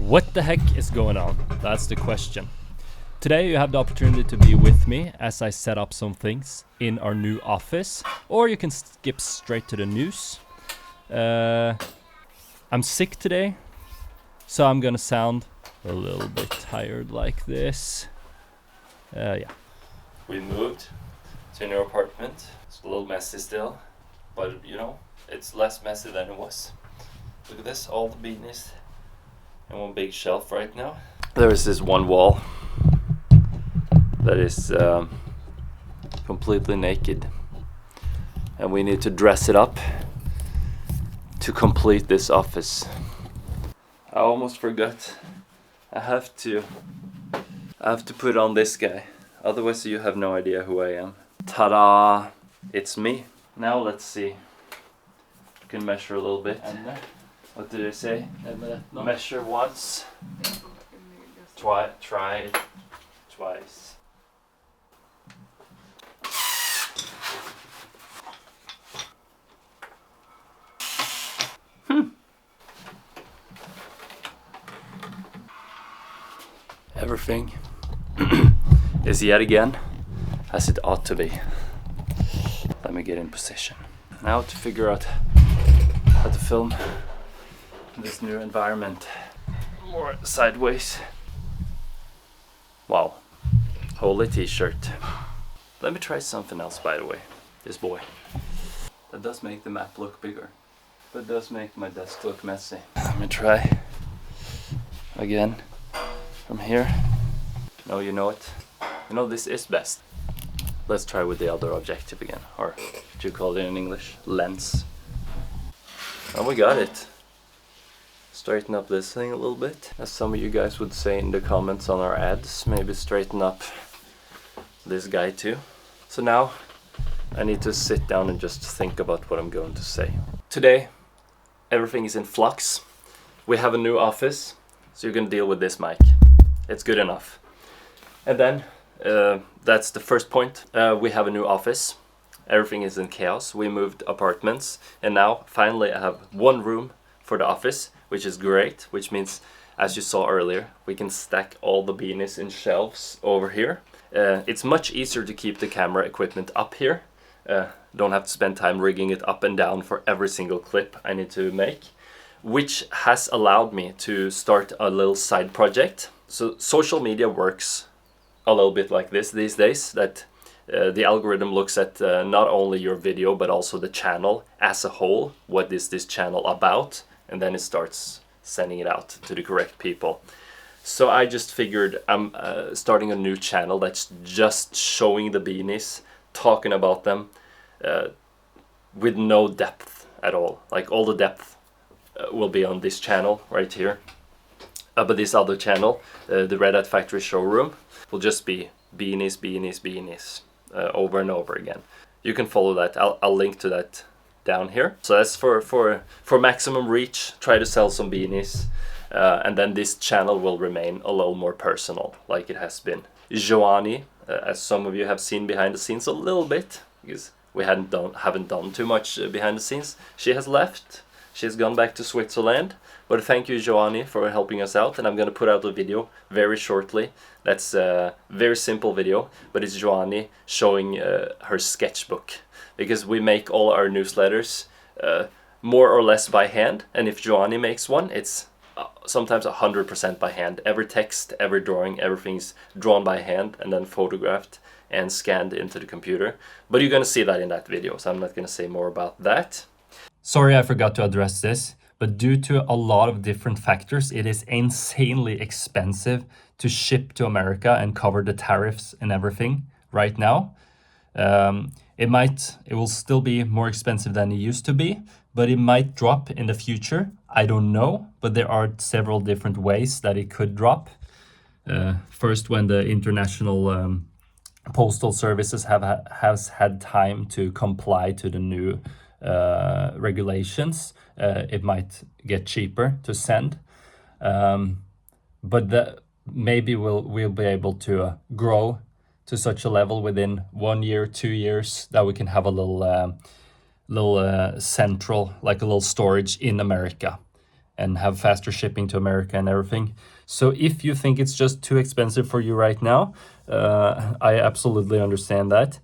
What the heck is going on? That's the question. Today you have the opportunity to be with me as I set up some things in our new office, or you can skip straight to the news. I'm sick today, so I'm gonna sound a little bit tired like this. Yeah. We moved to a new apartment. It's a little messy still, but you know, it's less messy than it was. Look at this, all the beanies and one big shelf right now. There is this one wall that is completely naked, and we need to dress it up to complete this office. I almost forgot. I have to put on this guy, otherwise you have no idea who I am. Ta-da! It's me. Now let's see. You can measure a little bit. What did I say? Measure once. Try it twice. Everything is yet again as it ought to be. Let me get in position. Now to figure out how to film this new environment more sideways. Wow, holy t-shirt. Let me try something else, by the way. This boy. That does make the map look bigger, but does make my desk look messy. Let me try again from here. No, you know it. You know this is best. Let's try with the other objective again, or what you call it in English, lens. Oh, we got it. Straighten up this thing a little bit. As some of you guys would say in the comments on our ads, maybe straighten up this guy too. So now I need to sit down and just think about what I'm going to say. Today, everything is in flux. We have a new office, so you can deal with this mic. It's good enough. And then, that's the first point. We have a new office. Everything is in chaos. We moved apartments, and now finally I have one room for the office, which is great, which means, as you saw earlier, we can stack all the beanies in shelves over here. It's much easier to keep the camera equipment up here. Don't have to spend time rigging it up and down for every single clip I need to make, which has allowed me to start a little side project. So social media works a little bit like this these days, that the algorithm looks at not only your video but also the channel as a whole. What is this channel about? And then it starts sending it out to the correct people. So I just figured I'm starting a new channel that's just showing the beanies, talking about them with no depth at all. Like all the depth will be on this channel right here. But this other channel, the Red Hat Factory Showroom, will just be beanies, beanies, beanies over and over again. You can follow that. I'll link to that down here. So that's for maximum reach. Try to sell some beanies, and then this channel will remain a little more personal, like it has been. Joanie, as some of you have seen behind the scenes a little bit, because we haven't done too much behind the scenes. She has left. She's gone back to Switzerland. But thank you, Joanie, for helping us out, and I'm going to put out a video very shortly. That's a very simple video, but it's Joanie showing her sketchbook, because we make all our newsletters more or less by hand, and if Joanie makes one, it's sometimes 100% by hand. Every text, every drawing, everything's drawn by hand and then photographed and scanned into the computer. But you're going to see that in that video, so I'm not going to say more about that. Sorry, I forgot to address this. But due to a lot of different factors, it is insanely expensive to ship to America and cover the tariffs and everything right now. It will still be more expensive than it used to be, but it might drop in the future. I don't know, but there are several different ways that it could drop. First, when the international postal services has had time to comply to the new regulations, it might get cheaper to send, but maybe we'll be able to grow to such a level within 1 year, 2 years, that we can have a little central, like a little storage in America. and have faster shipping to America and everything. So if you think it's just too expensive for you right now, I absolutely understand that.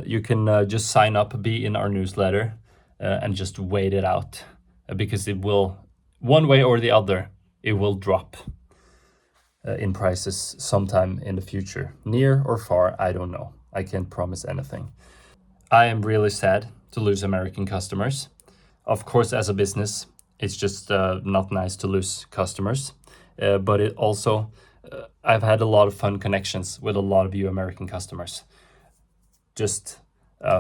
You can just sign up, be in our newsletter, and just wait it out, because it will, one way or the other, it will drop in prices sometime in the future. Near or far, I don't know. I can't promise anything. I am really sad to lose American customers. Of course, as a business, it's just not nice to lose customers. But it also, I've had a lot of fun connections with a lot of you American customers. Just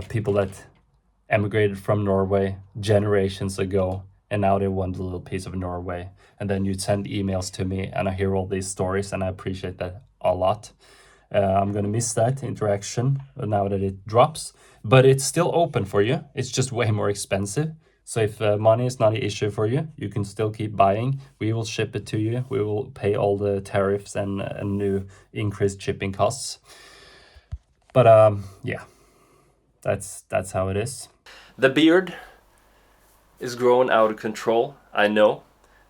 people that emigrated from Norway generations ago, and now they want a little piece of Norway. And then you'd send emails to me, and I hear all these stories, and I appreciate that a lot. I'm gonna miss that interaction now that it drops, but it's still open for you. It's just way more expensive. So if money is not an issue for you, you can still keep buying. We will ship it to you. We will pay all the tariffs and new increased shipping costs. But yeah, that's how it is. The beard is growing out of control. I know.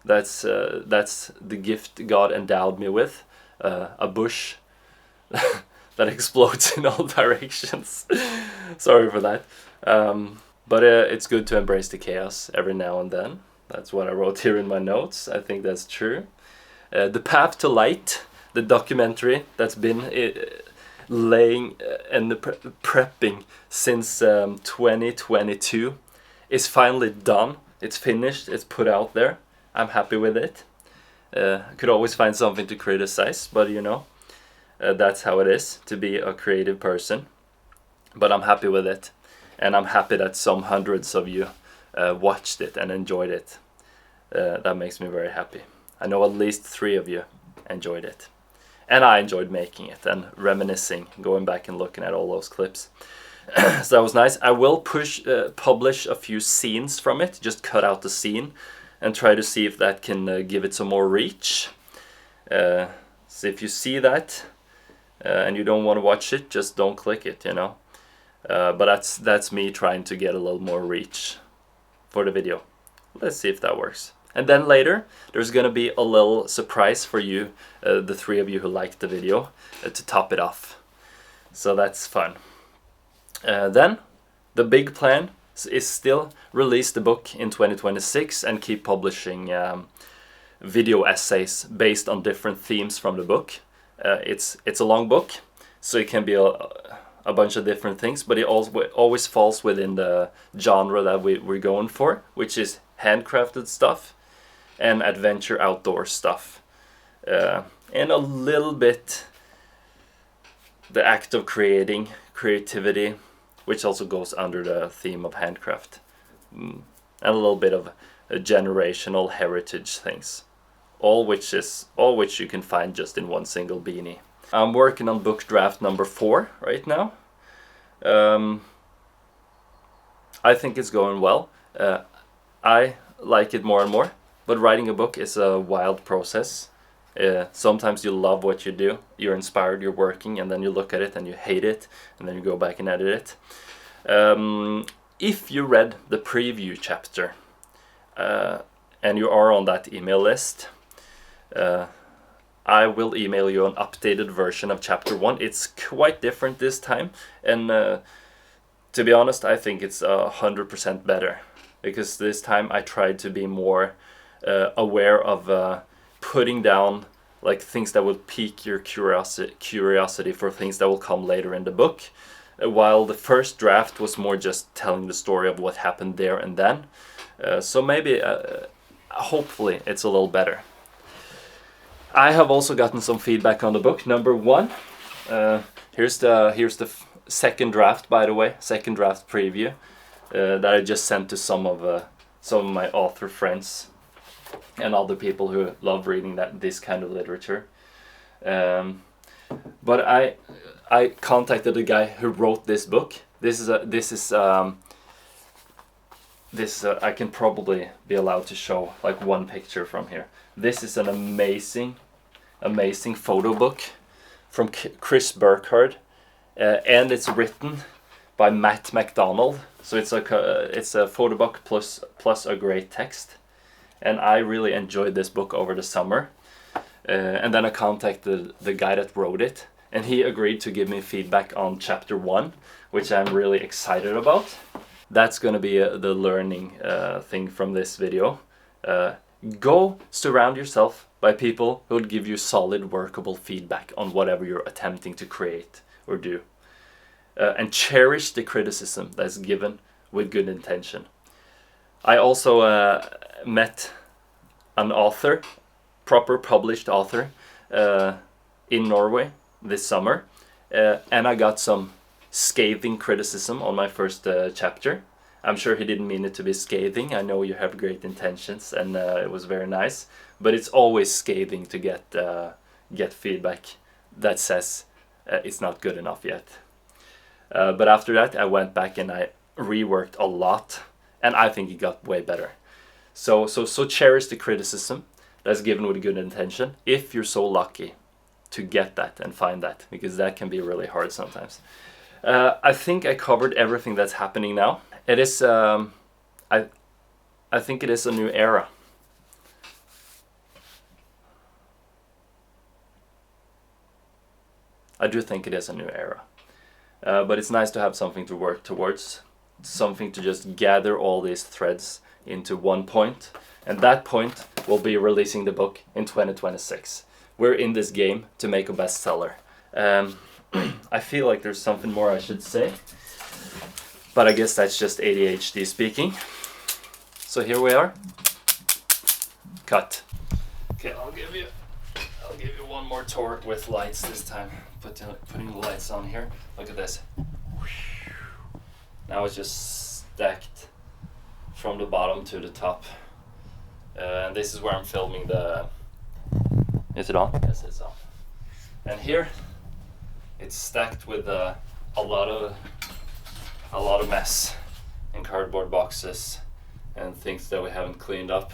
That's the gift God endowed me with. A bush that explodes in all directions. Sorry for that. But it's good to embrace the chaos every now and then. That's what I wrote here in my notes. I think that's true. The Path to Light, the documentary that's been laying and prepping since 2022, is finally done. It's finished. It's put out there. I'm happy with it. I could always find something to criticize, but you know, that's how it is to be a creative person. But I'm happy with it. And I'm happy that some hundreds of you watched it and enjoyed it. That makes me very happy. I know at least 3 of you enjoyed it. And I enjoyed making it and reminiscing, going back and looking at all those clips. So that was nice. I will publish a few scenes from it, just cut out the scene and try to see if that can give it some more reach. So if you see that and you don't want to watch it, just don't click it, you know. But that's me trying to get a little more reach for the video. Let's see if that works. And then later, there's gonna be a little surprise for you, the 3 of you who liked the video, to top it off. So that's fun. Then, the big plan is still release the book in 2026 and keep publishing video essays based on different themes from the book. It's a long book, so it can be a bunch of different things, but it always falls within the genre that we're going for, which is handcrafted stuff and adventure outdoor stuff, and a little bit the act of creativity, which also goes under the theme of handcraft, and a little bit of generational heritage things, all which you can find just in one single beanie. I'm working on book draft number 4 right now. I think it's going well. I like it more and more, but writing a book is a wild process. Sometimes you love what you do, you're inspired, you're working, and then you look at it and you hate it, and then you go back and edit it. If you read the preview chapter, and you are on that email list, I will email you an updated version of chapter 1. It's quite different this time, and to be honest, I think it's 100% better, because this time I tried to be more aware of putting down like things that will pique your curiosity for things that will come later in the book, while the first draft was more just telling the story of what happened there and then. So maybe, hopefully, it's a little better. I have also gotten some feedback on the book. Number 1, here's the second draft, by the way, second draft preview that I just sent to some of my author friends and other people who love reading this kind of literature. But I contacted the guy who wrote this book. This I can probably be allowed to show like one picture from here. This is an amazing photo book from Chris Burkhardt, and it's written by Matt McDonald. So it's a photo book plus a great text, and I really enjoyed this book over the summer. And then I contacted the guy that wrote it, and he agreed to give me feedback on chapter 1, which I'm really excited about. That's gonna be the learning thing from this video. Go surround yourself by people who will give you solid, workable feedback on whatever you're attempting to create or do. And cherish the criticism that's given with good intention. I also met an author, proper published author, in Norway this summer, and I got some scathing criticism on my first chapter. I'm sure he didn't mean it to be scathing. I know you have great intentions, and it was very nice, but it's always scathing to get feedback that says it's not good enough yet. But after that, I went back and I reworked a lot, and I think it got way better. So cherish the criticism that's given with good intention, if you're so lucky to get that and find that, because that can be really hard sometimes. I think I covered everything that's happening now. It is, I think it is a new era. I do think it is a new era. But it's nice to have something to work towards, something to just gather all these threads into one point, and that point will be releasing the book in 2026. We're in this game to make a bestseller. I feel like there's something more I should say, but I guess that's just ADHD speaking. So here we are. Cut. Okay, I'll give you one more tour with lights this time. Putting the lights on here. Look at this. Now it's just stacked from the bottom to the top. And this is where I'm filming the... Is it on? Yes, it's on. And here it's stacked with a lot of mess in cardboard boxes and things that we haven't cleaned up.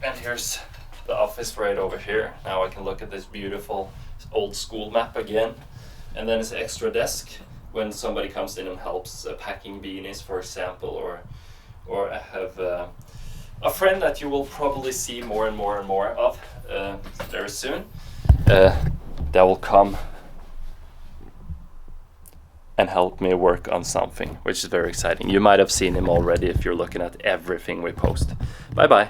And here's the office right over here. Now I can look at this beautiful old school map again. And then it's an extra desk when somebody comes in and helps packing beanies, for example, or I have a friend that you will probably see more and more and more of very soon. That will come and help me work on something, which is very exciting. You might have seen him already if you're looking at everything we post. Bye bye.